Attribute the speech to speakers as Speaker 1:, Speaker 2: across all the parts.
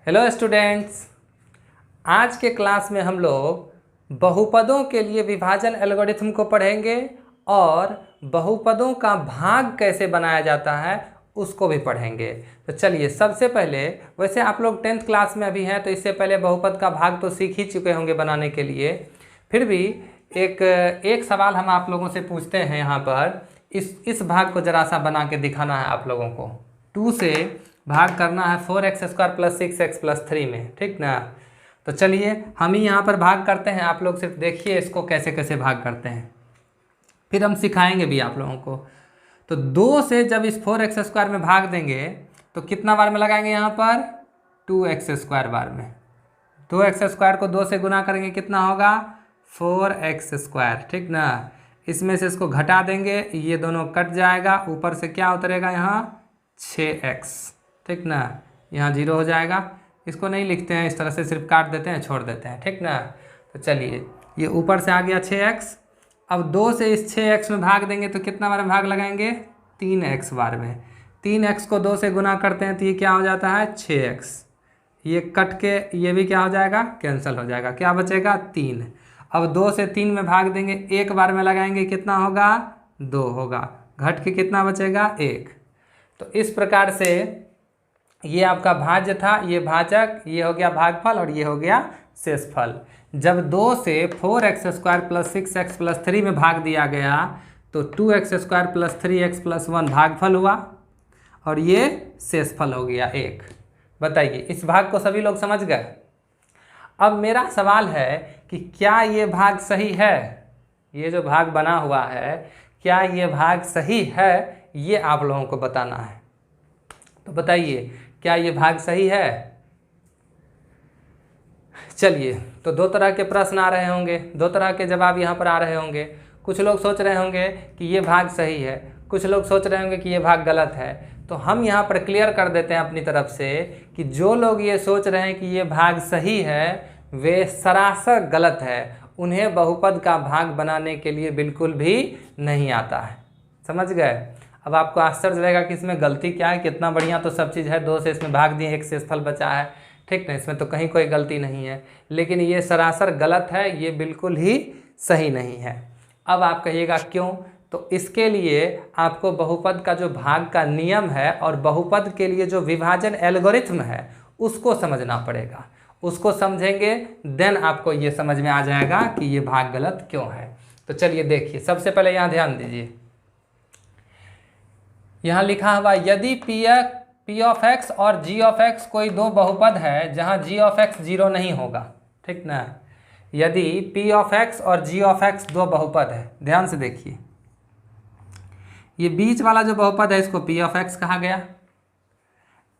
Speaker 1: Hello students, आज के class में हम लोग बहुपदों के लिए विभाजन एल्गोरिथम को पढ़ेंगे और बहुपदों का भाग कैसे बनाया जाता है उसको भी पढ़ेंगे। तो चलिए, सबसे पहले वैसे आप लोग 10th क्लास में अभी हैं तो इससे पहले बहुपद का भाग तो सीख ही चुके होंगे बनाने के लिए। फिर भी एक सवाल हम आप लोगों से पूछते हैं यहाँ पर। इस भाग को ज़रा सा बना के दिखाना है आप लोगों को। 2 से भाग करना है 4x² + 6x + 3 में, ठीक ना। तो चलिए हम ही यहाँ पर भाग करते हैं, आप लोग सिर्फ देखिए इसको कैसे कैसे भाग करते हैं, फिर हम सिखाएंगे भी आप लोगों को। तो 2 से जब इस 4x² में भाग देंगे तो कितना बार में लगाएंगे यहाँ पर 2x² बार में। 2x² को 2 से गुना करेंगे कितना होगा 4x², ठीक ना। इसमें से इसको घटा देंगे, ये दोनों कट जाएगा, ऊपर से क्या उतरेगा यहाँ 6x, ठीक ना। यहाँ 0 हो जाएगा, इसको नहीं लिखते हैं इस तरह से, सिर्फ काट देते हैं, छोड़ देते हैं, ठीक ना। तो चलिए ये ऊपर से आ गया 6x। अब 2 से इस 6x में भाग देंगे तो कितना बार में भाग लगाएंगे 3x बार में। 3x को 2 से गुना करते हैं तो ये क्या हो जाता है 6x। ये कट के ये भी क्या हो जाएगा कैंसिल हो जाएगा, क्या बचेगा 3। अब 2 से 3 में भाग देंगे, एक बार में लगाएंगे कितना होगा 2 होगा, घट के कितना बचेगा 1। तो इस प्रकार से ये आपका भाज्य था, ये भाजक, ये हो गया भागफल और ये हो गया शेषफल। जब 2 से 4x² + 6x + 3 में भाग दिया गया तो 2x² + 3x + 1 भागफल हुआ और ये शेषफल हो गया 1। बताइए इस भाग को सभी लोग समझ गए। अब मेरा सवाल है कि क्या ये भाग सही है, ये जो भाग बना हुआ है क्या ये भाग सही है, ये आप लोगों को बताना है। तो बताइए क्या ये भाग सही है। चलिए, तो 2 तरह के प्रश्न आ रहे होंगे, 2 तरह के जवाब यहाँ पर आ रहे होंगे। कुछ लोग सोच रहे होंगे कि ये भाग सही है, कुछ लोग सोच रहे होंगे कि ये भाग गलत है। तो हम यहाँ पर क्लियर कर देते हैं अपनी तरफ से कि जो लोग ये सोच रहे हैं कि ये भाग सही है वे सरासर गलत है, उन्हें बहुपद का भाग बनाने के लिए बिल्कुल भी नहीं आता है। समझ गए। अब आपको आश्चर्य लगेगा कि इसमें गलती क्या है, कितना बढ़िया तो सब चीज़ है। 2 से इसमें भाग दिए, 1 शेषफल बचा है, ठीक ना, इसमें तो कहीं कोई गलती नहीं है। लेकिन ये सरासर गलत है, ये बिल्कुल ही सही नहीं है। अब आप कहिएगा क्यों, तो इसके लिए आपको बहुपद का जो भाग का नियम है और बहुपद के लिए जो विभाजन एल्गोरिथम है उसको समझना पड़ेगा। उसको समझेंगे देन आपको ये समझ में आ जाएगा कि ये भाग गलत क्यों है। तो चलिए देखिए, सबसे पहले यहाँ ध्यान दीजिए, यहाँ लिखा हुआ यदि p(x) और g(x) कोई 2 बहुपद है जहाँ g(x) 0 नहीं होगा, ठीक ना। यदि p(x) और g(x) 2 बहुपद है, ध्यान से देखिए, ये बीच वाला जो बहुपद है इसको p(x) कहा गया,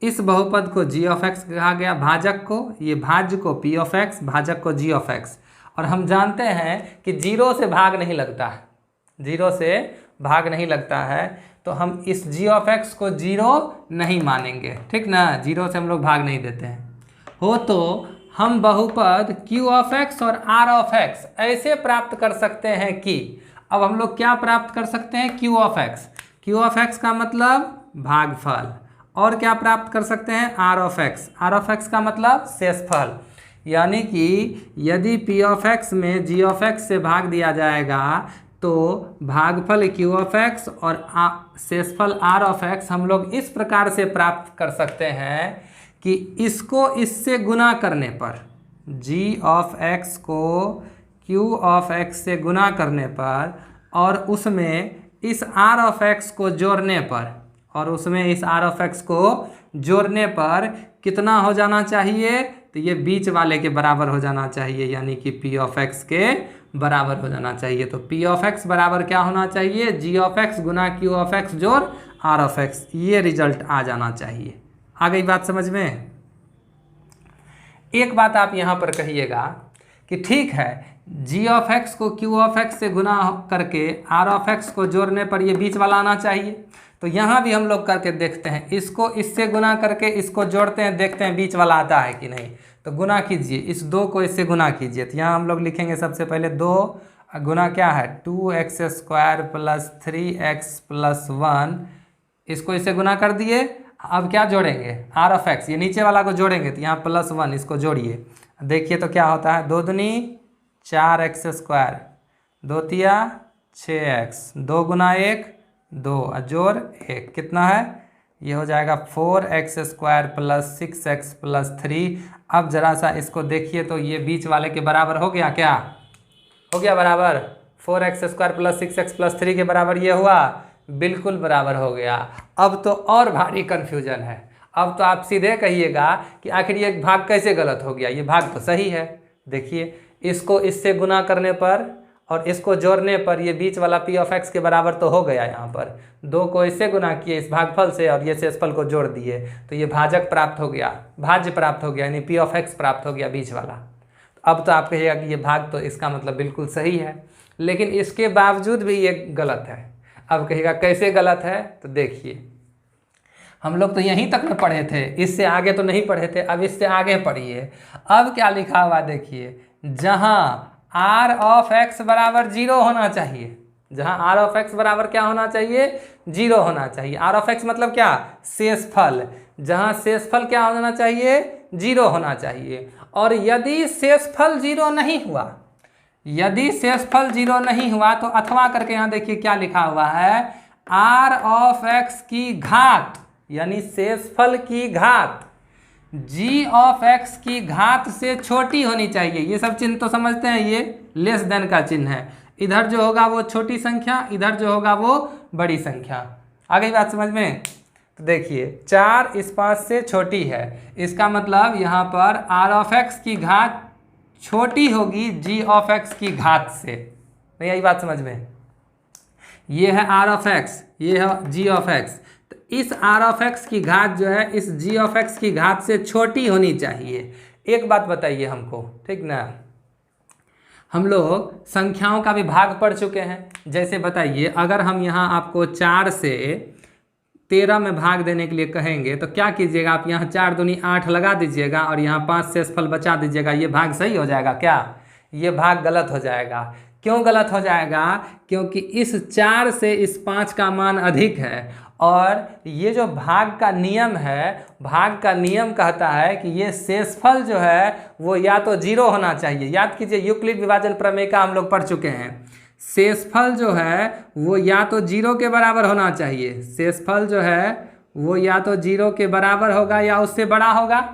Speaker 1: इस बहुपद को g(x) कहा गया, भाजक को, ये भाज्य को p(x), भाजक को g(x). और हम जानते हैं कि 0 से भाग नहीं लगता है, 0 से भाग नहीं लगता है, तो हम इस g(x) को 0 नहीं मानेंगे, ठीक ना। 0 से हम लोग भाग नहीं देते हैं। हो तो हम बहुपद q(x) और r(x) ऐसे प्राप्त कर सकते हैं कि, अब हम लोग क्या प्राप्त कर सकते हैं q(x), q(x) का मतलब भागफल, और क्या प्राप्त कर सकते हैं r(x), r(x) का मतलब शेषफल। यानी कि यदि p(x) में g(x) से भाग दिया जाएगा तो भागफल q(x) और शेषफल r(x) हम लोग इस प्रकार से प्राप्त कर सकते हैं कि इसको इससे गुना करने पर, g(x) को q(x) से गुना करने पर और उसमें इस r(x) को जोड़ने पर, और उसमें इस r(x) को जोड़ने पर कितना हो जाना चाहिए, तो ये बीच वाले के बराबर हो जाना चाहिए, यानी कि p(x) के बराबर हो जाना चाहिए। तो p(x) बराबर क्या होना चाहिए g(x) गुना q(x) जोड़ r(x), ये रिजल्ट आ जाना चाहिए। आ गई बात समझ में। एक बात आप यहाँ पर कहिएगा कि ठीक है, g(x) को q(x) से गुना करके r(x) को जोड़ने पर ये बीच वाला आना चाहिए। तो यहाँ भी हम लोग करके देखते हैं, इसको इससे गुना करके इसको जोड़ते हैं, देखते हैं बीच वाला आता है कि नहीं। तो गुना कीजिए, इस 2 को इससे गुना कीजिए। तो यहाँ हम लोग लिखेंगे सबसे पहले 2 गुना क्या है 2x² + 3x + 1, इसको इससे गुना कर दिए। अब क्या जोड़ेंगे, आर ऑफ एक्स, ये नीचे वाला को जोड़ेंगे तो यहाँ +1, इसको जोड़िए, देखिए तो क्या होता है, 2 दूनी 4x², 2 तिया 6x, 2 गुना 1 2 जोड़ 1 कितना है, ये हो जाएगा 4x² + 6x + 3। अब जरा सा इसको देखिए तो ये बीच वाले के बराबर हो गया, क्या हो गया बराबर, 4x² + 6x + 3 के बराबर ये हुआ, बिल्कुल बराबर हो गया। अब तो और भारी कन्फ्यूजन है, अब तो आप सीधे कहिएगा कि आखिर ये भाग कैसे गलत हो गया, ये भाग तो सही है। देखिए इसको इससे गुना करने पर और इसको जोड़ने पर ये बीच वाला p ऑफ x के बराबर तो हो गया, यहाँ पर 2 को इससे गुना किए इस भागफल से और ये शेषफल को जोड़ दिए तो ये भाजक प्राप्त हो गया, भाज्य प्राप्त हो गया, यानी p ऑफ x प्राप्त हो गया बीच वाला। अब तो आप कहिएगा कि ये भाग तो इसका मतलब बिल्कुल सही है, लेकिन इसके बावजूद भी ये गलत है। अब कहिएगा कैसे गलत है, तो देखिए हम लोग तो यहीं तक में पढ़े थे, इससे आगे तो नहीं पढ़े थे, अब इससे आगे पढ़िए। अब क्या लिखा हुआ देखिए, जहाँ r ऑफ x बराबर 0 होना चाहिए, जहाँ r ऑफ x बराबर क्या होना चाहिए, 0 होना चाहिए। r ऑफ x मतलब क्या, शेषफल, जहाँ शेषफल क्या होना चाहिए, 0 होना चाहिए। और यदि शेषफल 0 नहीं हुआ, यदि शेषफल 0 नहीं हुआ तो अथवा करके यहाँ देखिए क्या लिखा हुआ है, r ऑफ x की घात, यानी शेषफल की घात g ऑफ x की घात से छोटी होनी चाहिए। ये सब चिन्ह तो समझते हैं, ये लेस देन का चिन्ह है, इधर जो होगा वो छोटी संख्या, इधर जो होगा वो बड़ी संख्या। आ गई बात समझ में। तो देखिए 4 इस 5 से छोटी है, इसका मतलब यहाँ पर r ऑफ x की घात छोटी होगी g ऑफ x की घात से। नहीं आई बात समझ में, ये है r ऑफ x, ये है g ऑफ x, तो इस r ऑफ x की घात जो है इस g ऑफ x की घात से छोटी होनी चाहिए। एक बात बताइए हमको, ठीक ना, हम लोग संख्याओं का भी भाग पढ़ चुके हैं। जैसे बताइए अगर हम यहाँ आपको 4 से 13 में भाग देने के लिए कहेंगे तो क्या कीजिएगा, आप यहाँ 4 दूनी 8 लगा दीजिएगा और यहाँ 5 शेषफल बचा दीजिएगा, ये भाग सही हो जाएगा क्या, ये भाग गलत हो जाएगा। क्यों गलत हो जाएगा, क्योंकि इस 4 से इस 5 का मान अधिक है और ये जो भाग का नियम है, भाग का नियम कहता है कि ये शेषफल जो है वो या तो 0 होना चाहिए। याद कीजिए यूक्लिड विभाजन प्रमेय का हम लोग पढ़ चुके हैं, शेषफल जो है वो या तो 0 के बराबर होना चाहिए, शेषफल जो है वो या तो 0 के बराबर होगा या उससे बड़ा होगा,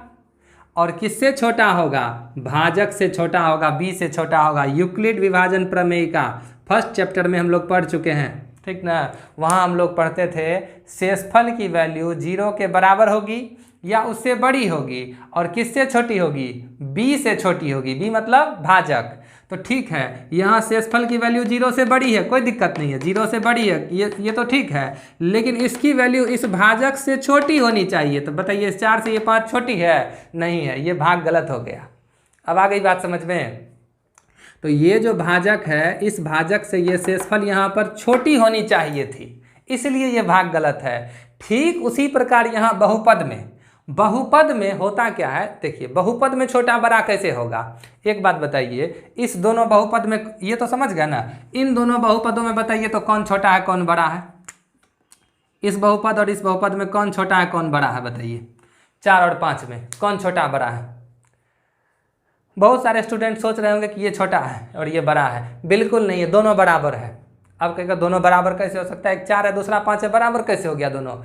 Speaker 1: और किससे छोटा होगा, भाजक से छोटा होगा, b से छोटा होगा। यूक्लिड विभाजन प्रमेय का फर्स्ट चैप्टर में हम लोग पढ़ चुके हैं, ठीक ना, वहाँ हम लोग पढ़ते थे शेषफल की वैल्यू 0 के बराबर होगी या उससे बड़ी होगी, और किससे छोटी होगी, b से छोटी होगी, b मतलब भाजक। तो ठीक है, यहाँ शेषफल की वैल्यू 0 से बड़ी है, कोई दिक्कत नहीं है, 0 से बड़ी है, ये तो ठीक है, लेकिन इसकी वैल्यू इस भाजक से छोटी होनी चाहिए। तो बताइए 4 से ये 5 छोटी है, नहीं है, ये भाग गलत हो गया। अब आ गई बात समझ में। तो ये जो भाजक है, इस भाजक से ये शेषफल यहाँ पर छोटी होनी चाहिए थी, इसलिए ये भाग गलत है। ठीक उसी प्रकार यहाँ बहुपद में, बहुपद में होता क्या है, देखिए बहुपद में छोटा बड़ा कैसे होगा। एक बात बताइए, इस दोनों बहुपद में, ये तो समझ गया ना, इन दोनों बहुपदों में बताइए तो कौन छोटा है कौन बड़ा है, इस बहुपद और इस बहुपद में कौन छोटा है कौन बड़ा है, बताइए 4 और 5 में कौन छोटा बड़ा है। बहुत सारे स्टूडेंट सोच रहे होंगे कि ये छोटा है और ये बड़ा है, बिल्कुल नहीं है, दोनों बराबर है। अब कहेगा दोनों बराबर कैसे हो सकता है, एक 4 है दूसरा 5 है, बराबर कैसे हो गया दोनों।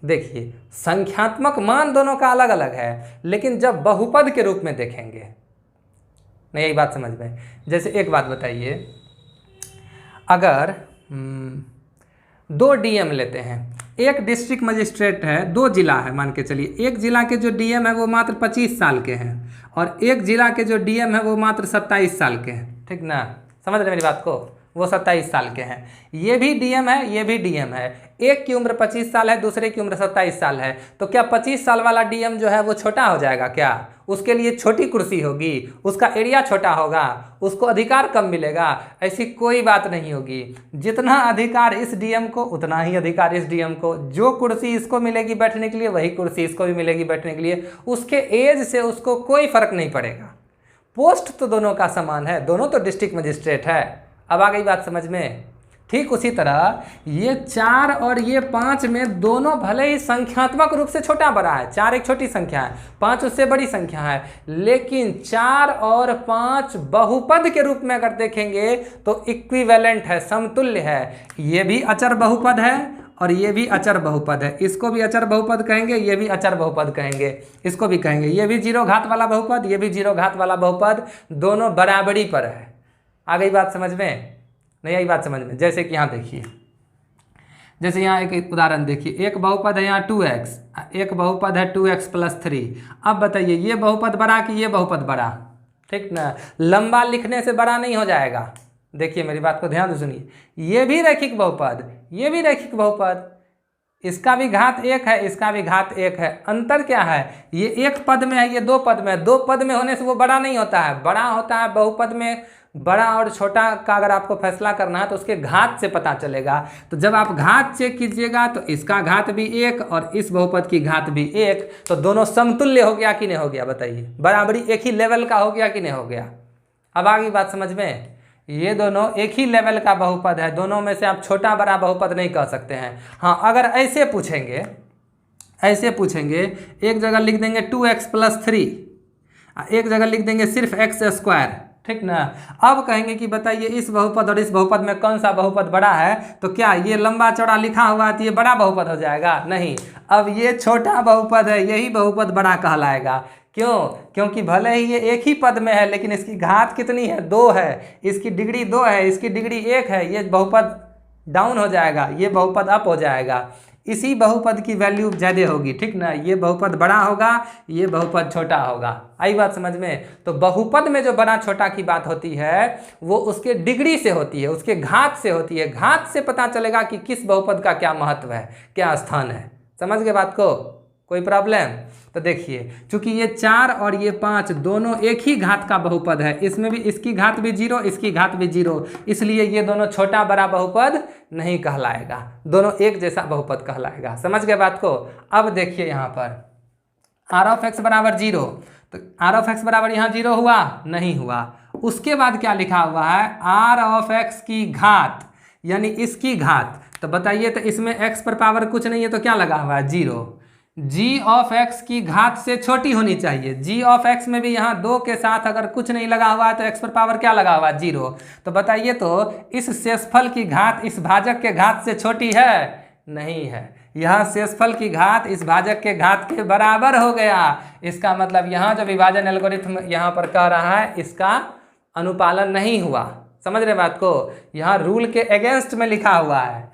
Speaker 1: देखिए संख्यात्मक मान दोनों का अलग अलग है, लेकिन जब बहुपद के रूप में देखेंगे, नहीं यही बात समझ में। जैसे एक बात बताइए, अगर 2 डीएम लेते हैं, एक डिस्ट्रिक्ट मजिस्ट्रेट है, 2 जिला है मान के चलिए, एक जिला के जो डीएम है वो मात्र 25 साल के हैं और एक जिला के जो डीएम है वो मात्र 27 साल के हैं, ठीक ना, समझ रहे मेरी बात को, वो 27 साल के हैं। ये भी डीएम है, ये भी डीएम है, एक की उम्र 25 साल है, दूसरे की उम्र 27 साल है, तो क्या 25 साल वाला डीएम जो है वो छोटा हो जाएगा क्या, उसके लिए छोटी कुर्सी होगी, उसका एरिया छोटा होगा, उसको अधिकार कम मिलेगा, ऐसी कोई बात नहीं होगी। जितना अधिकार इस डीएम को उतना ही अधिकार इस डीएम को, जो कुर्सी इसको मिलेगी बैठने के लिए वही कुर्सी इसको भी मिलेगी बैठने के लिए, उसके एज से उसको कोई फर्क नहीं पड़ेगा। पोस्ट तो दोनों का समान है, दोनों तो डिस्ट्रिक्ट मजिस्ट्रेट है। अब आ गई बात समझ में, ठीक उसी तरह ये 4 और ये 5 में दोनों भले ही संख्यात्मक रूप से छोटा बड़ा है, 4 एक छोटी संख्या है, 5 उससे बड़ी संख्या है, लेकिन 4 और 5 बहुपद के रूप में अगर देखेंगे तो इक्विवेलेंट है, समतुल्य है। ये भी अचर बहुपद है और ये भी अचर बहुपद है, इसको भी अचर बहुपद कहेंगे, ये भी अचर बहुपद कहेंगे, इसको भी कहेंगे। ये भी 0 घात वाला बहुपद, ये भी 0 घात वाला बहुपद, दोनों बराबरी पर है। आ गई बात समझ में? नहीं आई बात समझ में? जैसे कि यहाँ देखिए, जैसे यहाँ एक उदाहरण देखिए, एक बहुपद है यहाँ 2x, एक बहुपद है 2x + 3। अब बताइए ये बहुपद बड़ा कि ये बहुपद बड़ा? ठीक ना, लंबा लिखने से बड़ा नहीं हो जाएगा। देखिए मेरी बात को ध्यान से सुनिए, ये भी रैखिक बहुपद, ये भी रैखिक बहुपद, इसका भी घात 1 है, इसका भी घात 1 है। अंतर क्या है? ये एक पद में है, ये 2 पद में है। 2 पद में होने से वो बड़ा नहीं होता है, बड़ा होता है बहुपद में। बड़ा और छोटा का अगर आपको फैसला करना है तो उसके घात से पता चलेगा। तो जब आप घात चेक कीजिएगा तो इसका घात भी 1 और इस बहुपद की घात भी 1, तो दोनों समतुल्य हो गया कि नहीं हो गया? बताइए, बराबरी एक ही लेवल का हो गया कि नहीं हो गया? अब आ गई बात समझ में? ये दोनों एक ही लेवल का बहुपद है, दोनों में से आप छोटा बड़ा बहुपद नहीं कह सकते हैं। हाँ, अगर ऐसे पूछेंगे, एक जगह लिख देंगे 2x + 3, एक जगह लिख देंगे सिर्फ x², ठीक ना। अब कहेंगे कि बताइए इस बहुपद और इस बहुपद में कौन सा बहुपद बड़ा है? तो क्या ये लंबा चौड़ा लिखा हुआ है तो ये बड़ा बहुपद हो जाएगा? नहीं, अब ये छोटा बहुपद है, यही बहुपद बड़ा कहलाएगा। क्यों? क्योंकि भले ही ये एक ही पद में है लेकिन इसकी घात कितनी है? 2 है, इसकी डिग्री 2 है, इसकी डिग्री 1 है। ये बहुपद डाउन हो जाएगा, ये बहुपद अप हो जाएगा। इसी बहुपद की वैल्यू ज़्यादा होगी, ठीक ना। ये बहुपद बड़ा होगा, ये बहुपद छोटा होगा। आई बात समझ में? तो बहुपद में जो बड़ा छोटा की बात होती है वो उसके डिग्री से होती है, उसके घात से होती है। घात से पता चलेगा कि किस बहुपद का क्या महत्व है, क्या स्थान है। समझ गए बात को? कोई प्रॉब्लम? तो देखिए, चूंकि ये 4 और ये 5 दोनों एक ही घात का बहुपद है, इसमें भी इसकी घात भी 0, इसकी घात भी 0, इसलिए ये दोनों छोटा बड़ा बहुपद नहीं कहलाएगा, दोनों एक जैसा बहुपद कहलाएगा। समझ गए बात को? अब देखिए यहाँ पर r(x) = 0, तो r(x) बराबर यहाँ 0 हुआ? नहीं हुआ। उसके बाद क्या लिखा हुआ है? r(x) की घात, यानी इसकी घात। तो बताइए, तो इसमें x पर पावर कुछ नहीं है तो क्या लगा हुआ है? 0। g(x) की घात से छोटी होनी चाहिए। g(x) में भी यहाँ 2 के साथ अगर कुछ नहीं लगा हुआ है तो x पर पावर क्या लगा हुआ है? 0। तो बताइए, तो इस शेषफल की घात इस भाजक के घात से छोटी है? नहीं है। यहाँ शेषफल की घात इस भाजक के घात के बराबर हो गया। इसका मतलब यहाँ जो विभाजन एल्गोरिथम यहाँ पर कह रहा है, इसका अनुपालन नहीं हुआ। समझ रहे बात को? यहाँ रूल के अगेंस्ट में लिखा हुआ है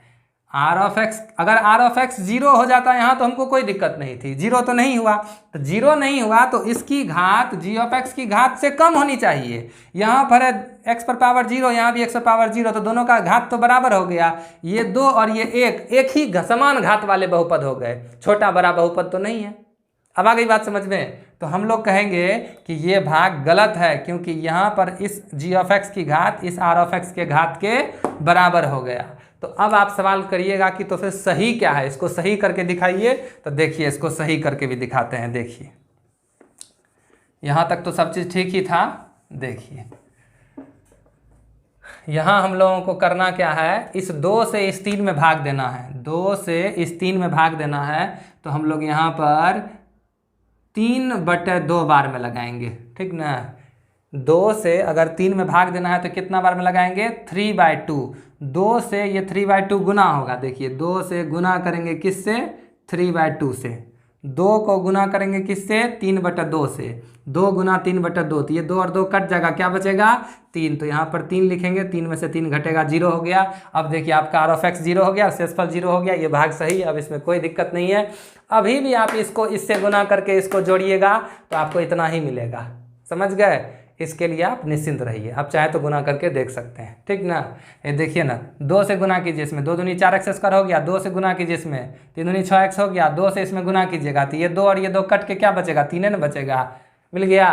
Speaker 1: r(x), अगर r(x) 0 हो जाता है यहाँ तो हमको कोई दिक्कत नहीं थी। 0 तो नहीं हुआ, तो 0 नहीं हुआ तो इसकी घात g(x) की घात से कम होनी चाहिए। यहाँ पर है x पर पावर 0, यहाँ भी x पर पावर 0, तो दोनों का घात तो बराबर हो गया। ये 2 और ये 1 एक ही समान घात वाले बहुपद हो गए, छोटा बड़ा बहुपद तो नहीं है। अब आ गई बात समझ में? तो हम लोग कहेंगे कि ये भाग गलत है, क्योंकि यहाँ पर इस g(x) की घात इस r(x) के घात के बराबर हो गया। तो अब आप सवाल करिएगा कि तो फिर सही क्या है, इसको सही करके दिखाइए। तो देखिए, इसको सही करके भी दिखाते हैं। देखिए, यहाँ तक तो सब चीज़ ठीक ही था। देखिए, यहाँ हम लोगों को करना क्या है? इस 2 से इस 3 में भाग देना है, 2 से इस 3 में भाग देना है। तो हम लोग यहाँ पर 3/2 बार में लगाएंगे, ठीक ना। 2 से अगर 3 में भाग देना है तो कितना बार में लगाएंगे? 3/2। 2 से ये 3/2 गुना होगा। देखिए, 2 से गुना करेंगे किससे? 3/2 से। 2 को गुना करेंगे किससे? 3/2 से। 2 गुना 3/2, तो ये 2 और 2 कट जाएगा, क्या बचेगा? 3। तो यहाँ पर 3 लिखेंगे, 3 में से 3 घटेगा, 0 हो गया। अब देखिए, आपका r(x) 0 हो गया, शेषफल 0 हो गया, ये भाग सही है। अब इसमें कोई दिक्कत नहीं है। अभी भी आप इसको इससे गुना करके इसको जोड़िएगा तो आपको इतना ही मिलेगा। समझ गए? इसके लिए आप निश्चिंत रहिए, आप चाहे तो गुना करके देख सकते हैं, ठीक ना। ये देखिए ना, 2 से गुना कीजिए, इसमें 2 दूनी 4x² हो गया। 2 से गुना कीजिए, इसमें 3 दूनी 6x हो गया। 2 से इसमें गुना कीजिएगा तो ये 2 और ये 2 कट के क्या बचेगा? 3 न बचेगा। मिल गया।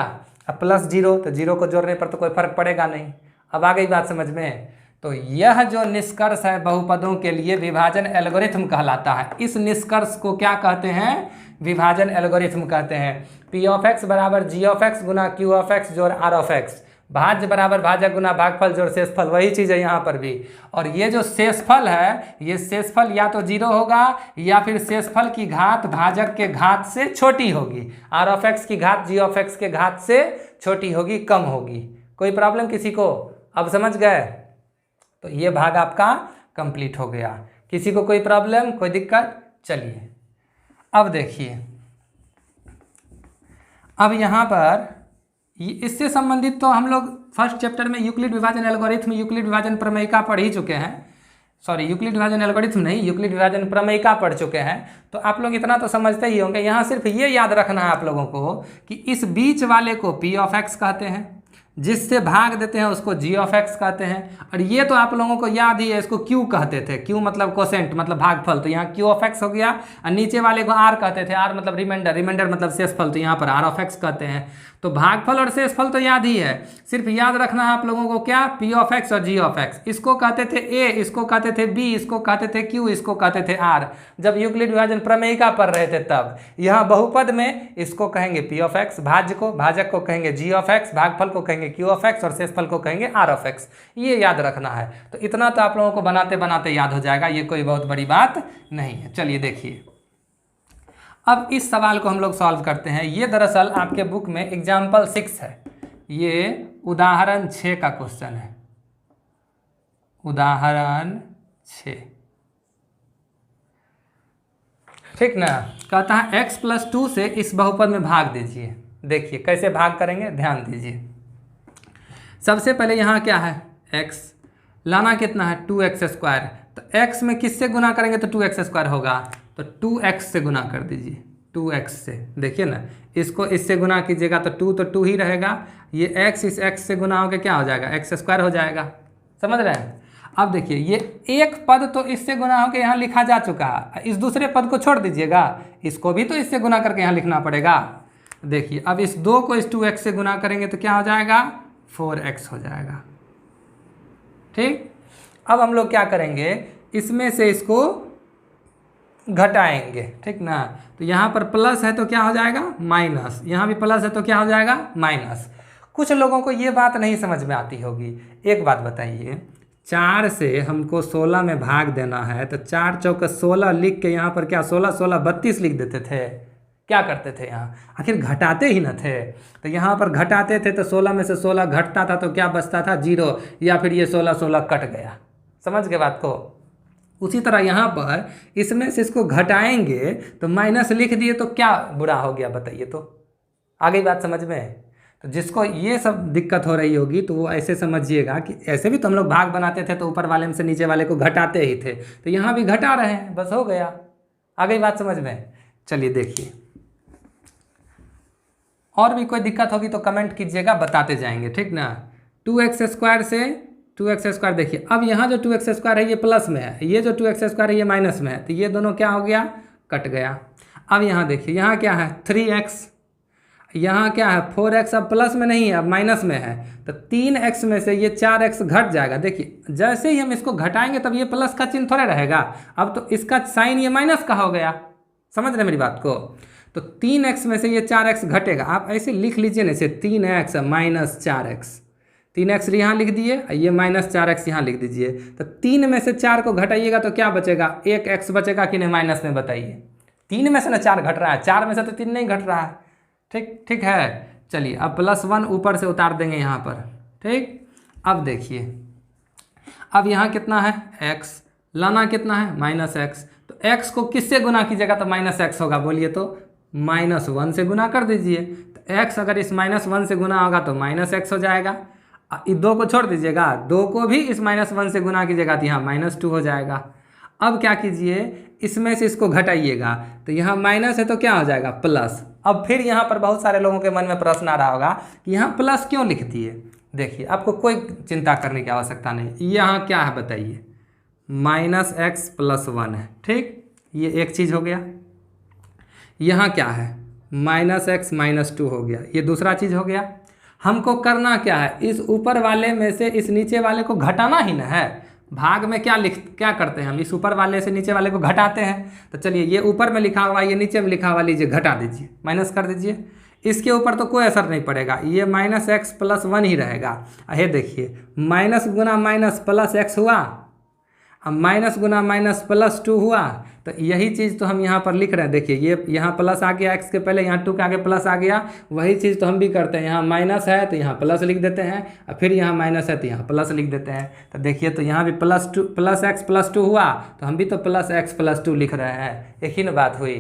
Speaker 1: अब +0, तो 0 को जोड़ने पर तो कोई फर्क पड़ेगा नहीं। अब आ गई बात समझ में? तो यह जो निष्कर्ष है बहुपदों के लिए विभाजन एल्गोरिथम कहलाता है। इस निष्कर्ष को क्या कहते हैं? विभाजन एल्गोरिथम कहते हैं। p(x) = g(x) गुना q(x) जोड़ r(x) भाज्य बराबर भाजक गुना भागफल जोड़ शेषफल, वही चीज़ है यहाँ पर भी। और ये जो शेषफल है, ये शेषफल या तो 0 होगा या फिर शेषफल की घात भाजक के घात से छोटी होगी। आर ऑफ एक्स की घात जी ऑफ एक्स के घात से छोटी होगी, कम होगी। कोई प्रॉब्लम किसी को? अब समझ गए? तो ये भाग आपका कंप्लीट हो गया। किसी को कोई प्रॉब्लम, कोई दिक्कत? चलिए अब देखिए, अब यहाँ पर इससे संबंधित तो हम लोग फर्स्ट चैप्टर में यूक्लिड विभाजन एल्गोरिथम, यूक्लिड विभाजन प्रमेयिका पढ़ ही चुके हैं। सॉरी, यूक्लिड विभाजन एल्गोरिथम नहीं, यूक्लिड विभाजन प्रमेयिका पढ़ चुके हैं। तो आप लोग इतना तो समझते ही होंगे। यहाँ सिर्फ ये याद रखना है आप लोगों को कि इस बीच वाले को पी ऑफ एक्स कहते हैं, जिससे भाग देते हैं उसको जी ऑफ एक्स कहते हैं। और ये तो आप लोगों को याद ही है, इसको क्यू कहते थे। क्यू मतलब कोसेंट, मतलब भागफल, तो यहाँ क्यू ऑफ एक्स हो गया। और नीचे वाले को आर कहते थे, आर मतलब रिमाइंडर, रिमाइंडर मतलब शेषफल, तो यहाँ पर आर ऑफ एक्स कहते हैं। तो भागफल और शेषफल तो याद ही है, सिर्फ याद रखना है आप लोगों को क्या, पी ऑफ एक्स और जी ऑफ एक्स। इसको कहते थे ए, इसको कहते थे बी, इसको कहते थे क्यू, इसको कहते थे आर। जब यूक्लिड विभाजन प्रमेयिका पढ़ रहे थे तब। यहाँ बहुपद में इसको कहेंगे पी ऑफ एक्स, भाजक को कहेंगे जी ऑफ एक्स, भागफल को कहेंगे क्यू ऑफ एक्स और शेषफल को कहेंगे आर ऑफ एक्स। ये याद रखना है। तो इतना तो आप लोगों को बनाते बनाते याद हो जाएगा, ये कोई बहुत बड़ी बात नहीं है। चलिए देखिए, अब इस सवाल को हम लोग सॉल्व करते हैं। ये दरअसल आपके बुक में एग्जाम्पल 6 है, ये उदाहरण 6 का क्वेश्चन है। उदाहरण 6, ठीक ना। कहता है x+2 से इस बहुपद में भाग दीजिए। देखिए कैसे भाग करेंगे, ध्यान दीजिए। सबसे पहले यहाँ क्या है, x लाना कितना है 2x²। तो x में किससे गुना करेंगे तो 2x² होगा, तो 2x से गुना कर दीजिए, 2x से। देखिए ना, इसको इससे गुना कीजिएगा तो 2 तो 2 ही रहेगा। ये x इस x से गुना होकर क्या हो जाएगा, x² हो जाएगा। समझ रहे हैं? अब देखिए, ये एक पद तो इससे गुना होकर यहाँ लिखा जा चुका है। इस दूसरे पद को छोड़ दीजिएगा, इसको भी तो इससे गुना करके यहाँ लिखना पड़ेगा। देखिए, अब इस 2 को इस 2x से गुना करेंगे तो क्या हो जाएगा, 4x हो जाएगा। ठीक, अब हम लोग क्या करेंगे, इसमें से इसको घटाएंगे, ठीक ना। तो यहाँ पर प्लस है तो क्या हो जाएगा, माइनस। यहाँ भी प्लस है तो क्या हो जाएगा, माइनस। कुछ लोगों को ये बात नहीं समझ में आती होगी। एक बात बताइए, 4 से हमको 16 में भाग देना है तो 4 चौके 16 लिख के यहाँ पर क्या 16 16 32 लिख देते थे। क्या करते थे यहाँ, आखिर घटाते ही न थे। तो यहाँ पर घटाते थे तो 16 में से 16 घटता था तो क्या बचता था, 0, या फिर ये 16 16 कट गया। समझ गए बात को। उसी तरह यहाँ पर इसमें से इसको घटाएंगे तो माइनस लिख दिए तो क्या बुरा हो गया, बताइए तो। आ गई बात समझ में? तो जिसको ये सब दिक्कत हो रही होगी तो वो ऐसे समझिएगा कि ऐसे भी तो हम लोग भाग बनाते थे तो ऊपर वाले में से नीचे वाले को घटाते ही थे, तो यहाँ भी घटा रहे हैं, बस हो गया। आ गई बात समझ में? चलिए देखिए, और भी कोई दिक्कत होगी तो कमेंट कीजिएगा, बताते जाएंगे, ठीक ना। 2x² से 2x², देखिए अब यहाँ जो 2x² है ये प्लस में है, ये जो 2x² है ये माइनस में है, तो ये दोनों क्या हो गया, कट गया। अब यहाँ देखिए, यहाँ क्या है 3x, यहाँ क्या है 4x, अब प्लस में नहीं है, अब माइनस में है। तो 3x में से ये 4x घट जाएगा। देखिए जैसे ही हम इसको घटाएंगे तब ये प्लस का चिन्ह थोड़े रहेगा, अब तो इसका साइन ये माइनस का हो गया। समझ रहे मेरी बात को? तो 3x में से ये 4x घटेगा। आप ऐसे लिख लीजिए ना, इसे 3x माइनस 4x, 3x यहाँ लिख दिए, ये माइनस 4x यहाँ लिख दीजिए। तो 3 में से 4 को घटाइएगा तो क्या बचेगा, 1x बचेगा कि नहीं माइनस में, बताइए। 3 में से ना 4 घट रहा है, 4 में से तो 3 नहीं घट रहा है। ठीक है। चलिए अब +1 ऊपर से उतार देंगे यहाँ पर, ठीक। अब देखिए, अब यहाँ कितना है x, लाना कितना है -x। तो x को किससे गुना कीजिएगा तो -x होगा, बोलिए तो। -1 से गुना कर दीजिए, तो x अगर इस -1 से गुना होगा तो -x हो जाएगा। इस 2 को छोड़ दीजिएगा, 2 को भी इस -1 से गुना कीजिएगा तो यहाँ -2 हो जाएगा। अब क्या कीजिए, इसमें से इसको घटाइएगा, तो यहाँ माइनस है तो क्या हो जाएगा, प्लस। अब फिर यहाँ पर बहुत सारे लोगों के मन में प्रश्न आ रहा होगा कि यहाँ प्लस क्यों लिख दिए। देखिए आपको कोई चिंता करने की आवश्यकता नहीं। यहाँ क्या है बताइए, -x + 1 है, ठीक। ये एक चीज़ हो गया। यहाँ क्या है, -x - 2 हो गया, ये दूसरा चीज़ हो गया। हमको करना क्या है, इस ऊपर वाले में से इस नीचे वाले को घटाना ही ना है। भाग में क्या करते हैं हम, इस ऊपर वाले से नीचे वाले को घटाते हैं। तो चलिए, ये ऊपर में लिखा हुआ, ये नीचे में लिखा हुआ लीजिए, घटा दीजिए, माइनस कर दीजिए। इसके ऊपर तो कोई असर नहीं पड़ेगा, ये माइनस एक्स प्लस वन ही रहेगा। ये देखिए माइनस गुना माइनस प्लस एक्स हुआ, अब माइनस गुना माइनस प्लस टू हुआ, तो यही चीज़ तो हम यहाँ पर लिख रहे हैं। देखिए ये यहाँ प्लस आ गया एक्स के पहले, यहाँ टू के आगे प्लस आ गया, वही चीज़ तो हम भी करते हैं। यहाँ माइनस है तो यहाँ प्लस लिख देते हैं, और फिर यहाँ माइनस है तो यहाँ प्लस लिख देते हैं। तो देखिए तो यहाँ भी प्लस एक्स प्लस टू हुआ, तो हम भी तो प्लस एक्स प्लस टू लिख रहे हैं, एक ही ना बात हुई।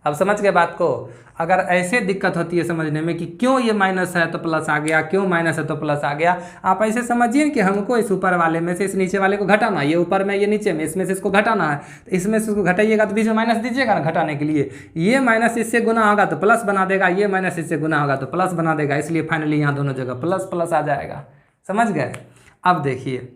Speaker 1: अब समझ गए बात को। अगर ऐसे दिक्कत होती है समझने में कि क्यों ये माइनस है तो प्लस आ गया, क्यों माइनस है तो प्लस आ गया, आप ऐसे समझिए कि हमको इस ऊपर वाले में से इस नीचे वाले को घटाना, ये ऊपर में ये नीचे में, इसमें से इसको घटाना है। तो इसमें से इसको घटाइएगा तो बीच में माइनस दीजिएगा ना घटाने के लिए, ये माइनस इससे गुना होगा तो प्लस बना देगा, ये माइनस इससे गुना होगा तो प्लस बना देगा, इसलिए फाइनली यहाँ दोनों जगह प्लस प्लस आ जाएगा। समझ गए। अब देखिए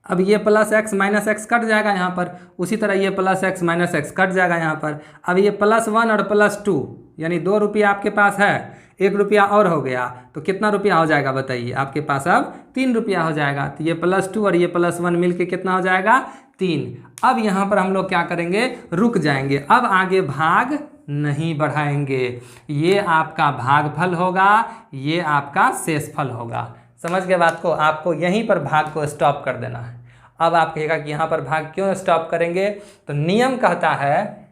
Speaker 1: अब ये plus x minus x cut जाएगा यहाँ पर, उसी तरह ये plus x minus x cut जाएगा यहाँ पर। अब ये प्लस वन और प्लस टू, यानी 2 रुपया आपके पास है, 1 रुपया और हो गया, तो कितना रुपया हो जाएगा बताइए, आपके पास अब 3 रुपया हो जाएगा। तो ये प्लस टू और ये प्लस वन मिल के कितना हो जाएगा, 3। अब यहाँ पर हम लोग क्या करेंगे, रुक जाएंगे, अब आगे भाग नहीं बढ़ाएंगे। ये आपका भागफल होगा, ये आपका शेषफल होगा। समझ गए बात को। आपको यहीं पर भाग को स्टॉप कर देना है। अब आप कहेगा कि यहाँ पर भाग क्यों स्टॉप करेंगे, तो नियम कहता है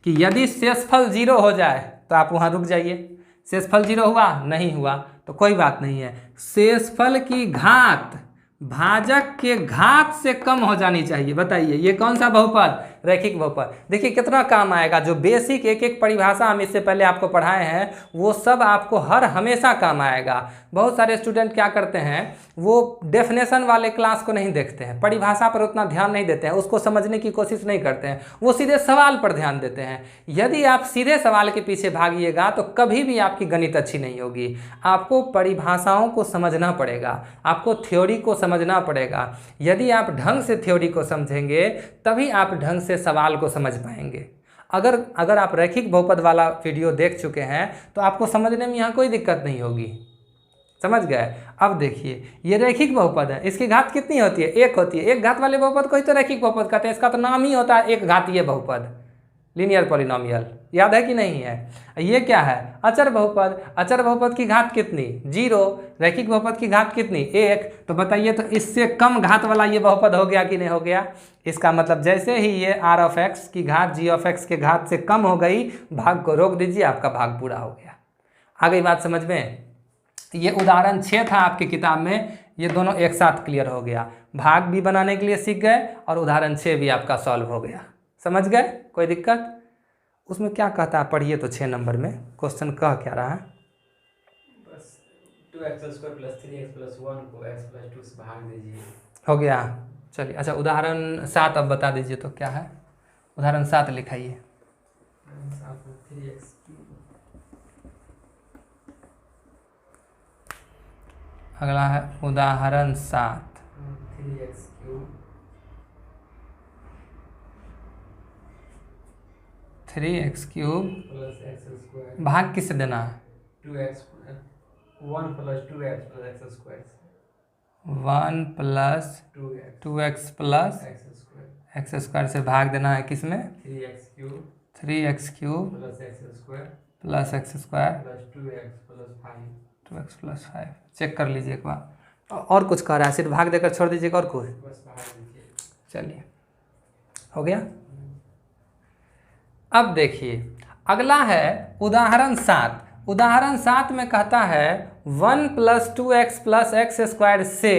Speaker 1: कि यदि शेषफल 0 हो जाए तो आप वहाँ रुक जाइए। शेषफल 0 हुआ, नहीं हुआ तो कोई बात नहीं है। शेषफल की घात भाजक के घात से कम हो जानी चाहिए। बताइए ये कौन सा बहुपद, रैखिक बहुपद। देखिए कितना काम आएगा, जो बेसिक एक एक परिभाषा हम इससे पहले आपको पढ़ाए हैं वो सब आपको हर हमेशा काम आएगा। बहुत सारे स्टूडेंट क्या करते हैं, वो डेफिनेशन वाले क्लास को नहीं देखते हैं, परिभाषा पर उतना ध्यान नहीं देते हैं, उसको समझने की कोशिश नहीं करते हैं, वो सीधे सवाल पर ध्यान देते हैं। यदि आप सीधे सवाल के पीछे भागिएगा तो कभी भी आपकी गणित अच्छी नहीं होगी। आपको परिभाषाओं को समझना पड़ेगा, आपको थ्योरी को समझना पड़ेगा। यदि आप ढंग से थ्योरी को समझेंगे तभी आप ढंग से सवाल को समझ पाएंगे। अगर आप रैखिक बहुपद वाला वीडियो देख चुके हैं तो आपको समझने में यहाँ कोई दिक्कत नहीं होगी। समझ गए। अब देखिए ये रैखिक बहुपद है, इसकी घात कितनी होती है, 1 होती है। एक घात वाले बहुपद को ही तो रैखिक बहुपद कहते हैं, इसका तो नाम ही होता है एक घातीय बहुपद, लीनियर पॉलिनोमियल। याद है कि नहीं है। ये क्या है, अचर बहुपद। अचर बहुपद की घात कितनी, 0। रैखिक बहुपद की घात कितनी, 1। तो बताइए तो इससे कम घात वाला ये बहुपद हो गया कि नहीं हो गया। इसका मतलब जैसे ही ये आर ऑफ एक्स की घात जी ऑफ एक्स के घात से कम हो गई, भाग को रोक दीजिए, आपका भाग पूरा हो गया। आ गई बात समझ में। ये उदाहरण 6 था आपकी किताब में, ये दोनों एक साथ क्लियर हो गया। भाग भी बनाने के लिए सीख गए और उदाहरण 6 भी आपका सॉल्व हो गया। समझ गए, कोई दिक्कत। उसमें क्या कहता है पढ़िए तो 6 नंबर में क्वेश्चन कह क्या रहा है,
Speaker 2: बस 2x² + 3x + 1 को x + 2 से भाग दीजिए।
Speaker 1: हो गया। चलिए अच्छा उदाहरण 7 अब बता दीजिए तो क्या है, उदाहरण 7 लिखाइए।
Speaker 2: 3x
Speaker 1: अगला है उदाहरण 7।
Speaker 2: 3x³
Speaker 1: 3x³
Speaker 2: + x²।
Speaker 1: भाग किससे देना है,
Speaker 2: 2x 1 + 2x + x²।
Speaker 1: 1 + 2x + x² से भाग देना है किसमें,
Speaker 2: 3x³
Speaker 1: 3x³
Speaker 2: + x²
Speaker 1: + x²
Speaker 2: + 2x + 5।
Speaker 1: 2x + 5। Check कर लीजिए एक बार। और कुछ कह रहा है, सिर्फ भाग देकर छोड़ दीजिएगा और कुछ।
Speaker 2: बस भाग दीजिए।
Speaker 1: चलिए हो गया। अब देखिए अगला है उदाहरण 7। उदाहरण 7 में कहता है 1 + 2x + x² से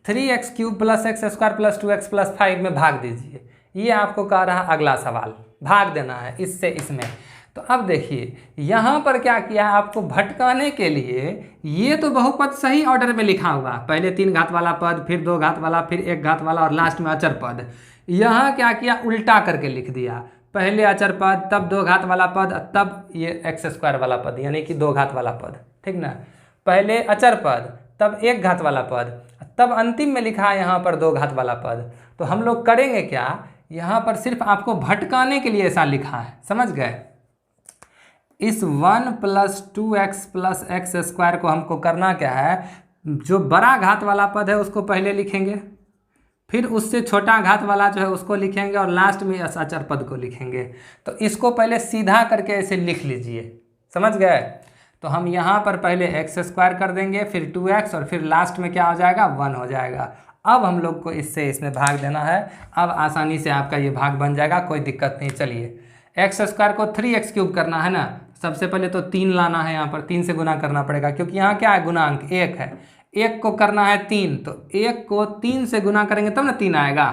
Speaker 1: 3x³ + x² + 2x + 5 में भाग दीजिए। ये आपको कह रहा है अगला सवाल, भाग देना है इससे इसमें। तो अब देखिए यहाँ पर क्या किया है, आपको भटकाने के लिए ये तो बहुपद सही ऑर्डर में लिखा हुआ, पहले 3 घात वाला पद, फिर 2 घात वाला, फिर 1 घात वाला और लास्ट में अचर पद। यहाँ क्या किया, उल्टा करके लिख दिया, पहले अचर पद, तब 2 घात वाला पद, तब ये x² वाला पद, यानी कि 2 घात वाला पद। ठीक ना, पहले अचर पद, तब 1 घात वाला पद, तब अंतिम में लिखा है यहाँ पर 2 घात वाला पद। तो हम लोग करेंगे क्या, यहाँ पर सिर्फ आपको भटकाने के लिए ऐसा लिखा है। समझ गए। इस 1 + 2x + x² को हमको करना क्या है, जो बड़ा घात वाला पद है उसको पहले लिखेंगे, फिर उससे छोटा घात वाला जो है उसको लिखेंगे और लास्ट में अचर पद को लिखेंगे। तो इसको पहले सीधा करके ऐसे लिख लीजिए। समझ गए। तो हम यहाँ पर पहले एक्स स्क्वायर कर देंगे, फिर 2x और फिर लास्ट में क्या हो जाएगा 1 हो जाएगा। अब हम लोग को इससे इसमें भाग देना है। अब आसानी से आपका ये भाग बन जाएगा, कोई दिक्कत नहीं। चलिए एक्स स्क्वायर को 3x क्यूब करना है ना, सबसे पहले तो 3 लाना है, यहाँ पर 3 से गुना करना पड़ेगा क्योंकि यहाँ क्या है गुणांक 1 है। 1 को करना है 3, तो 1 को 3 से गुना करेंगे तब ना 3 आएगा।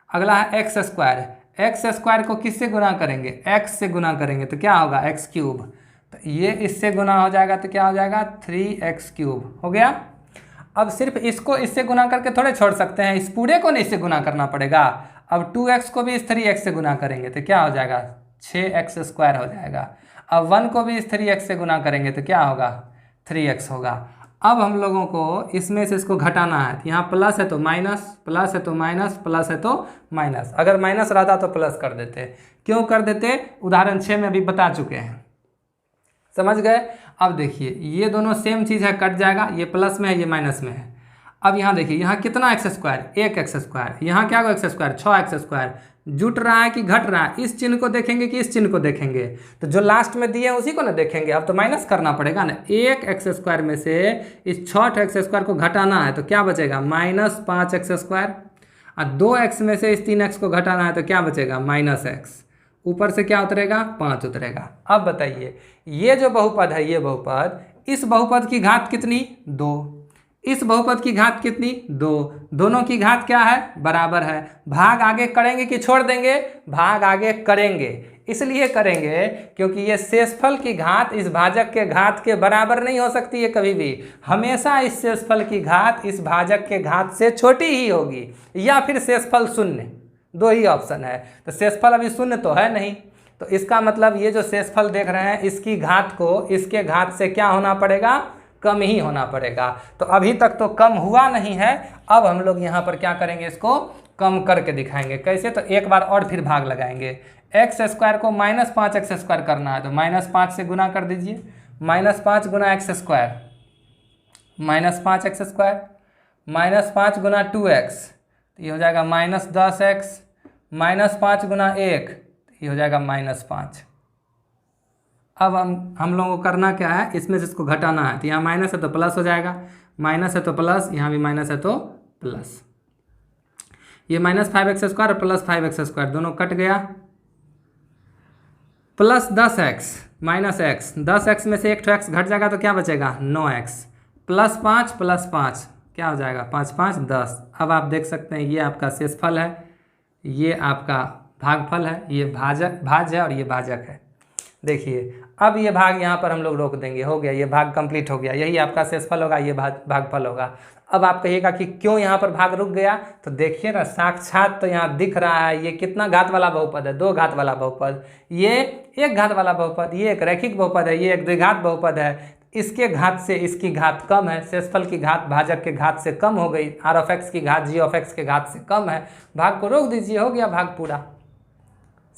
Speaker 1: अगला है एक्स स्क्वायर। एक्स स्क्वायर को किससे गुना करेंगे, x से गुना करेंगे तो क्या होगा x क्यूब। तो ये इससे गुना हो जाएगा तो क्या हो जाएगा 3x क्यूब हो गया। अब सिर्फ इसको इससे गुना करके थोड़े छोड़ सकते हैं, इस पूरे को नहीं इससे गुना करना पड़ेगा। अब 2x को भी इस 3x से गुना करेंगे तो क्या हो जाएगा 6x स्क्वायर हो जाएगा। अब 1 को भी इस 3x से गुना करेंगे तो क्या होगा 3x होगा। अब हम लोगों को इसमें से इसको घटाना है, यहाँ प्लस है तो माइनस, प्लस है तो माइनस, प्लस है तो माइनस। अगर माइनस रहता तो प्लस कर देते, क्यों कर देते, उदाहरण 6 में अभी बता चुके हैं, समझ गए। अब देखिए ये दोनों सेम चीज़ है, कट जाएगा, ये प्लस में है ये माइनस में है। अब यहाँ देखिए यहाँ कितना एक्स स्क्वायर 1x स्क्वायर, यहाँ क्या होगा एक्स स्क्वायर 6x स्क्वायर। जुट रहा है कि घट रहा है, इस चिन्ह को देखेंगे कि इस चिन्ह को देखेंगे, तो जो लास्ट में दिए हैं उसी को ना देखेंगे। अब तो माइनस करना पड़ेगा ना, 1x स्क्वायर में से इस 6x स्क्वायर को घटाना है तो क्या बचेगा -5x स्क्वायर, और 2x में से इस 3x को घटाना है तो क्या बचेगा -x, ऊपर से क्या उतरेगा 5 उतरेगा। अब बताइए ये जो बहुपद है, ये बहुपद, इस बहुपद की घात कितनी 2, इस बहुपद की घात कितनी 2, दोनों की घात क्या है बराबर है। भाग आगे करेंगे कि छोड़ देंगे, भाग आगे करेंगे, इसलिए करेंगे क्योंकि ये शेषफल की घात इस भाजक के घात के बराबर नहीं हो सकती है कभी भी, हमेशा इस शेषफल की घात इस भाजक के घात से छोटी ही होगी, या फिर शेषफल शून्य, दो ही ऑप्शन है। तो शेषफल अभी शून्य तो है नहीं, तो इसका मतलब ये जो शेषफल देख रहे हैं इसकी घात को इसके घात से क्या होना पड़ेगा, कम ही होना पड़ेगा। तो अभी तक तो कम हुआ नहीं है, अब हम लोग यहाँ पर क्या करेंगे, इसको कम करके दिखाएंगे। कैसे, तो एक बार और फिर भाग लगाएंगे। एक्स स्क्वायर को -5x स्क्वायर करना है तो -5 से गुना कर दीजिए, -5 गुना x स्क्वायर, -5x स्क्वायर, -5 गुना 2x तो ये हो जाएगा -10x, -5 गुना 1 तो ये हो जाएगा -5। अब हम लोगों को करना क्या है, इसमें से इसको घटाना है, तो यहाँ माइनस है तो प्लस हो जाएगा, माइनस है तो प्लस, यहाँ भी माइनस है तो प्लस। ये -5x स्क्वायर और +5x स्क्वायर दोनों कट गया, +10x -x, 10x में से 1x घट जाएगा तो क्या बचेगा 9x, +5 + 5 क्या हो जाएगा 5 5 10। अब आप देख सकते हैं ये आपका शेषफल है, ये आपका भागफल है, ये भाज्य है और ये भाजक है। देखिए अब ये भाग यहाँ पर हम लोग रोक देंगे, हो गया, ये भाग कंप्लीट हो गया, यही आपका शेषफल होगा, ये भागफल होगा। अब आप कहिएगा कि क्यों यहाँ पर भाग रुक गया, तो देखिए ना साक्षात तो यहाँ दिख रहा है, ये कितना घात वाला बहुपद है, 2 घात वाला बहुपद, ये 1 घात वाला बहुपद, ये एक रैखिक बहुपद है, ये एक द्विघात बहुपद है, इसके घात से इसकी घात कम है, शेषफल की घात भाजक के घात से कम हो गई, r(x) की घात g(x) के घात से कम है, भाग को रोक दीजिए, हो गया भाग पूरा।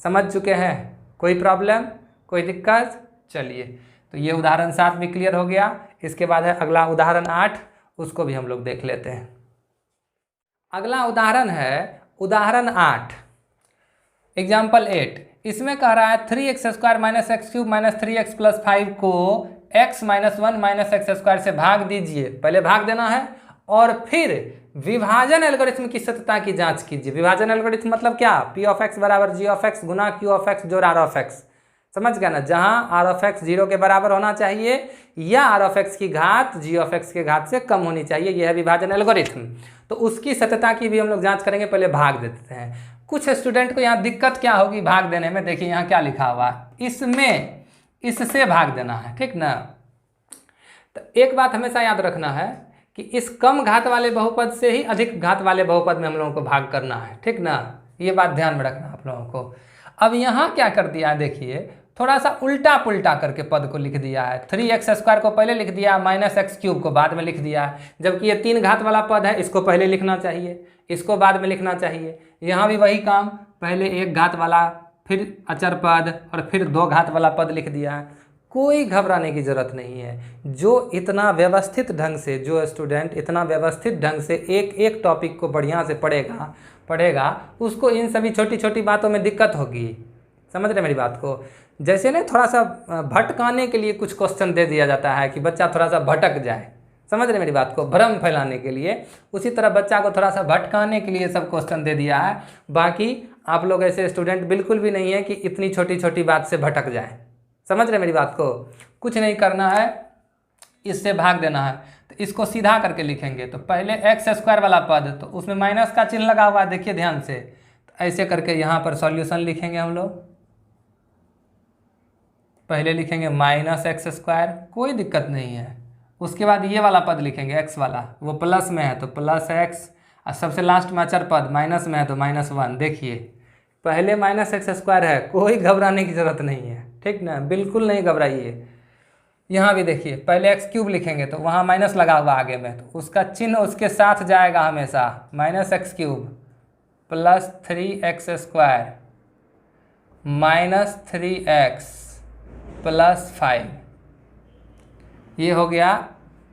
Speaker 1: समझ चुके हैं, कोई प्रॉब्लम, कोई दिक्कत। चलिए तो ये उदाहरण 7 भी क्लियर हो गया। इसके बाद है अगला उदाहरण 8, उसको भी हम लोग देख लेते हैं। अगला उदाहरण है उदाहरण 8, एग्जाम्पल 8। इसमें कह रहा है 3x स्क्वायर -x³ -3x + 5 को x -1 - x स्क्वायर से भाग दीजिए। पहले भाग देना है और फिर विभाजन एल्गोरिथम की सत्यता की जांच कीजिए। विभाजन एल्गोरिथम मतलब क्या, p(x) = g(x) गुना q(x) जोड़ r(x), समझ गया ना, जहां r(x) 0 के बराबर होना चाहिए या r(x) की घात g(x) के घात से कम होनी चाहिए, यह है विभाजन एल्गोरिथम। तो उसकी सत्यता की भी हम लोग जांच करेंगे, पहले भाग देते हैं। कुछ स्टूडेंट को यहाँ दिक्कत क्या होगी भाग देने में, देखिए यहाँ क्या लिखा हुआ है, इसमें इससे भाग देना है, ठीक ना। तो एक बात हमेशा याद रखना है कि इस कम घात वाले बहुपद से ही अधिक घात वाले बहुपद में हम लोगों को भाग करना है, ठीक ना, ये बात ध्यान में रखना आप लोगों को। अब यहाँ क्या कर दिया है, देखिए थोड़ा सा उल्टा पुल्टा करके पद को लिख दिया है। 3x स्क्वायर को पहले लिख दिया, -x³ को बाद में लिख दिया है, जबकि ये 3 घात वाला पद है, इसको पहले लिखना चाहिए, इसको बाद में लिखना चाहिए। यहाँ भी वही काम, पहले 1 घात वाला, फिर अचर पद और फिर 2 घात वाला पद लिख दिया है। कोई घबराने की ज़रूरत नहीं है। जो इतना व्यवस्थित ढंग से, जो स्टूडेंट इतना व्यवस्थित ढंग से एक एक टॉपिक को बढ़िया से पढ़ेगा उसको इन सभी छोटी छोटी बातों में दिक्कत होगी, समझ रहे मेरी बात को? जैसे ना थोड़ा सा भटकाने के लिए कुछ क्वेश्चन दे दिया जाता है कि बच्चा थोड़ा सा भटक जाए, समझ रहे मेरी बात को, भ्रम फैलाने के लिए, उसी तरह बच्चा को थोड़ा सा भटकाने के लिए सब क्वेश्चन दे दिया है। बाकी आप लोग ऐसे स्टूडेंट बिल्कुल भी नहीं है कि इतनी छोटी छोटी बात से भटक जाए, समझ रहे मेरी बात को? कुछ नहीं करना है, इससे भाग देना है। तो इसको सीधा करके लिखेंगे तो पहले एक्स स्क्वायर वाला पद, तो उसमें माइनस का चिन्ह लगा हुआ है, देखिए ध्यान से। तो ऐसे करके यहाँ पर सॉल्यूशन लिखेंगे हम लोग। पहले लिखेंगे माइनस एक्स स्क्वायर, कोई दिक्कत नहीं है। उसके बाद ये वाला पद लिखेंगे एक्स वाला, वो प्लस में है तो प्लस एक्स, और सबसे लास्ट में अचर पद माइनस में है तो -1। देखिए पहले माइनस एक्स स्क्वायर है, कोई घबराने की ज़रूरत नहीं है, ठीक ना, बिल्कुल नहीं घबराइए। यहाँ भी देखिए पहले एक्स क्यूब लिखेंगे तो वहाँ माइनस लगा हुआ आगे में, तो उसका चिन्ह उसके साथ जाएगा हमेशा, minus x cube plus 3x square minus 3x plus 5। ये हो गया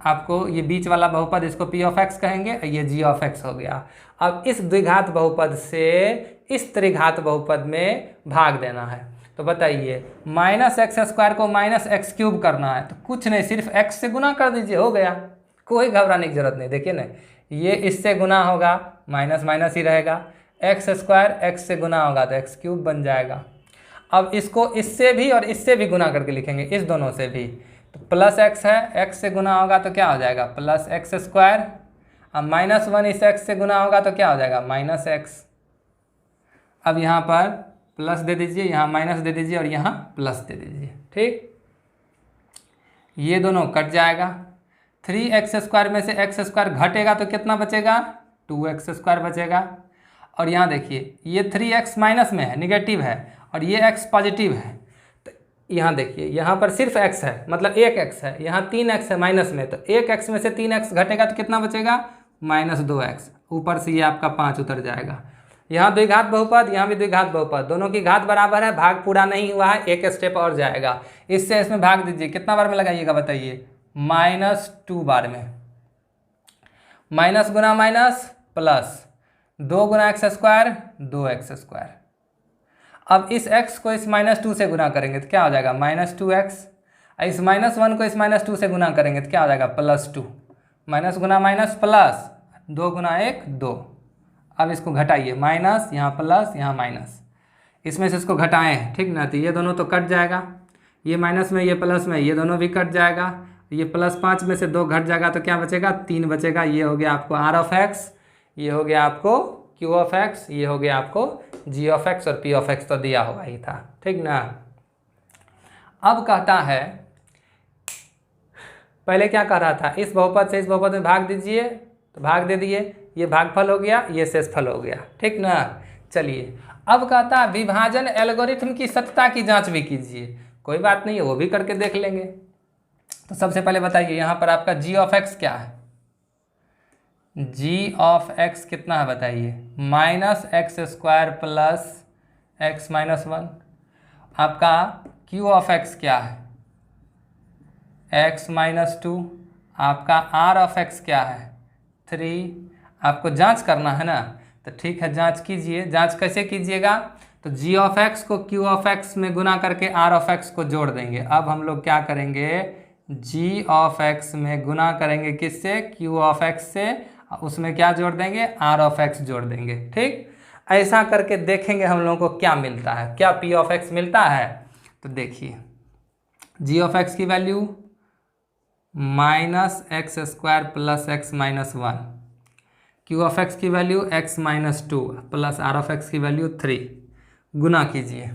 Speaker 1: आपको ये बीच वाला बहुपद, इसको p ऑफ x कहेंगे, ये g ऑफ x हो गया। अब इस द्विघात बहुपद से इस त्रिघात बहुपद में भाग देना है। तो बताइए माइनस एक्स स्क्वायर को माइनस एक्स क्यूब करना है, तो कुछ नहीं, सिर्फ x से गुना कर दीजिए, हो गया, कोई घबराने की जरूरत नहीं। देखिए ना, ये इससे गुना होगा, माइनस माइनस ही रहेगा, एक्स स्क्वायर एक्स से गुना होगा तो एक्स क्यूब बन जाएगा। अब इसको इससे भी और इससे भी गुना करके लिखेंगे, इस दोनों से भी, तो प्लस एक्स है, एक्स से गुना होगा तो क्या हो जाएगा प्लस एक्स स्क्वायर, अब -1 इस एक्स से गुना होगा तो क्या हो जाएगा माइनस एक्स। अब यहाँ पर प्लस दे दीजिए, यहाँ माइनस दे दीजिए और यहाँ प्लस दे दीजिए, ठीक। ये दोनों कट जाएगा, 3x स्क्वायर में से x स्क्वायर घटेगा तो कितना बचेगा 2x स्क्वायर बचेगा। और यहाँ देखिए ये 3x माइनस में है, निगेटिव है, और ये x पॉजिटिव है। तो यहाँ देखिए यहाँ पर सिर्फ x है, मतलब एक x है, यहाँ 3x है माइनस में, तो एक x में से 3x घटेगा तो कितना बचेगा -2x, ऊपर से ये आपका 5 उतर जाएगा। यहाँ द्विघात बहुपद, यहाँ भी द्विघात बहुपद, दोनों की घात बराबर है, भाग पूरा नहीं हुआ है, एक स्टेप और जाएगा, इससे इसमें भाग दीजिए, कितना बार में लगाइएगा बताइए -2 बार में, माइनस गुना माइनस प्लस 2 गुना एक्स स्क्वायर 2x स्क्वायर। अब इस x को इस -2 से गुना करेंगे तो क्या हो जाएगा -2x, इस -1 को इस -2 से गुना करेंगे तो क्या हो जाएगा +2, माइनस गुना माइनस प्लस 2 गुना 1 2। अब इसको घटाइए, माइनस यहाँ प्लस यहाँ माइनस, इसमें से इसको घटाएं, ठीक ना, तो ये दोनों तो कट जाएगा, ये माइनस में ये प्लस में ये दोनों भी कट जाएगा, ये +5 में से 2 घट जाएगा तो क्या बचेगा 3 बचेगा। ये हो गया आपको r ऑफ x, ये हो गया आपको q ऑफ x, ये हो गया आपको g ऑफ x, और p ऑफ x तो दिया हुआ ही था, ठीक ना। अब कहता है, पहले क्या कह रहा था, इस बहुपद से इस बहुपद में भाग दीजिए, तो भाग दे दिए, ये भागफल हो गया, ये शेषफल हो गया, ठीक ना। चलिए अब कहता है विभाजन एल्गोरिथम की सत्यता की जांच भी कीजिए, कोई बात नहीं है, वो भी करके देख लेंगे। तो सबसे पहले बताइए यहाँ पर आपका g ऑफ x क्या है, g ऑफ x कितना है बताइए -x स्क्वायर प्लस x -1। आपका q ऑफ x क्या है x -2। आपका r ऑफ x क्या है 3। आपको जांच करना है ना, तो ठीक है जांच कीजिए। जांच कैसे कीजिएगा, तो g ऑफ x को q ऑफ x में गुना करके r ऑफ x को जोड़ देंगे। अब हम लोग क्या करेंगे, g ऑफ x में गुना करेंगे किससे, q ऑफ x से, उसमें क्या जोड़ देंगे r ऑफ x जोड़ देंगे, ठीक। ऐसा करके देखेंगे हम लोगों को क्या मिलता है, क्या p ऑफ x मिलता है। तो देखिए g ऑफ x की value -x square plus x -1, q of x की value x -2 plus r of x की वैल्यू 3। गुना कीजिए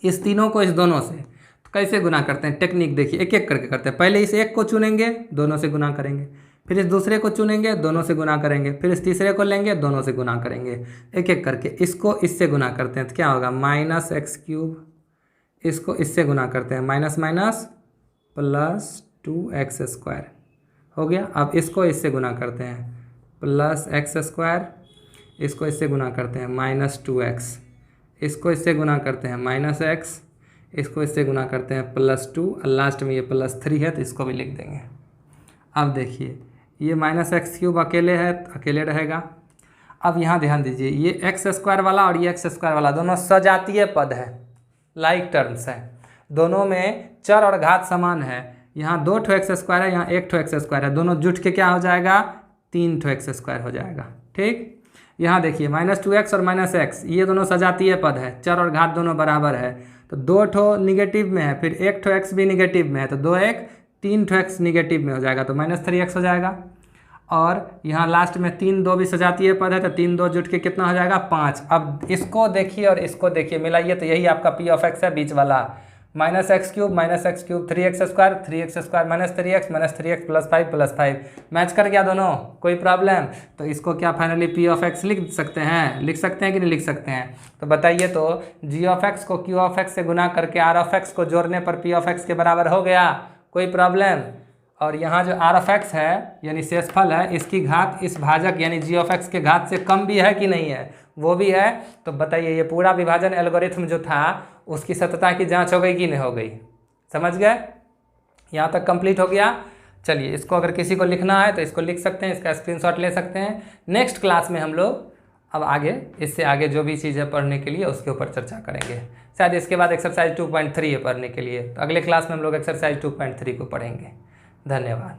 Speaker 1: इस तीनों को इस दोनों से। तो कैसे गुना करते हैं, टेक्निक देखिए, एक एक करके करते हैं। पहले इस एक को चुनेंगे, दोनों से गुना करेंगे, फिर इस दूसरे को चुनेंगे, दोनों से गुना करेंगे, फिर इस तीसरे को लेंगे, दोनों से गुना करेंगे, एक एक करके। इसको इससे गुना करते हैं तो क्या होगा -x3, इसको इससे गुना करते हैं minus minus plus 2x square हो गया। अब इसको इससे गुना करते हैं +x स्क्वायर, इसको इससे गुना करते हैं -2x, इसको इससे गुना करते हैं -x, इसको इससे गुना करते हैं +2, और लास्ट में ये +3 है तो इसको भी लिख देंगे। अब देखिए ये -x³ अकेले है तो अकेले रहेगा। अब यहाँ ध्यान दीजिए, ये x स्क्वायर वाला और ये x स्क्वायर वाला दोनों सजातीय पद है, लाइक टर्म्स हैं, दोनों में चर और घात समान है। यहाँ 2 ठो एक्स स्क्वायर है, यहाँ 1 ठो एक्स स्क्वायर है, दोनों जुट के क्या हो जाएगा 3 ठो एक्स स्क्वायर हो जाएगा। ठीक, यहाँ देखिए -2x और -x ये दोनों सजातीय पद है, चर और घात दोनों बराबर है, तो 2 ठो निगेटिव में है, फिर 1 ठो x भी निगेटिव में है, तो 2 1 3 ठो x निगेटिव में हो जाएगा, तो -3x हो जाएगा। और यहाँ लास्ट में 3 2 भी सजातीय पद है, तो 3 2 जुट के कितना हो जाएगा 5। अब इसको देखिए और इसको देखिए, मिलाइए तो यही आपका पी ऑफ एक्स है, बीच वाला -x³ -x³ 3x² 3x² -3x +5 match कर गया दोनों, कोई प्रॉब्लम? तो इसको क्या फाइनली पी ऑफ एक्स लिख सकते हैं? लिख सकते हैं कि नहीं लिख सकते हैं? तो बताइए तो, जी ऑफ एक्स को क्यू ऑफ एक्स से गुना करके आर ऑफ एक्स को जोड़ने पर पी ऑफ एक्स के बराबर हो गया, कोई प्रॉब्लम? और यहाँ जो आर ऑफ एक्स है यानी शेषफल है, इसकी घात इस भाजक यानी जी ऑफ एक्स के घात से कम भी है कि नहीं है? वो भी है। तो बताइए ये पूरा विभाजन एल्गोरिथम जो था उसकी सत्यता की जांच हो गई कि नहीं हो गई? समझ गए? यहाँ तक कंप्लीट हो गया। चलिए, इसको अगर किसी को लिखना है तो इसको लिख सकते हैं, इसका स्क्रीनशॉट ले सकते हैं। नेक्स्ट क्लास में हम लोग अब आगे इससे आगे जो भी चीज़ें पढ़ने के लिए उसके ऊपर चर्चा करेंगे। शायद इसके बाद एक्सरसाइज 2.3 है पढ़ने के लिए, तो अगले क्लास में हम लोग एक्सरसाइज 2.3 को पढ़ेंगे। धन्यवाद।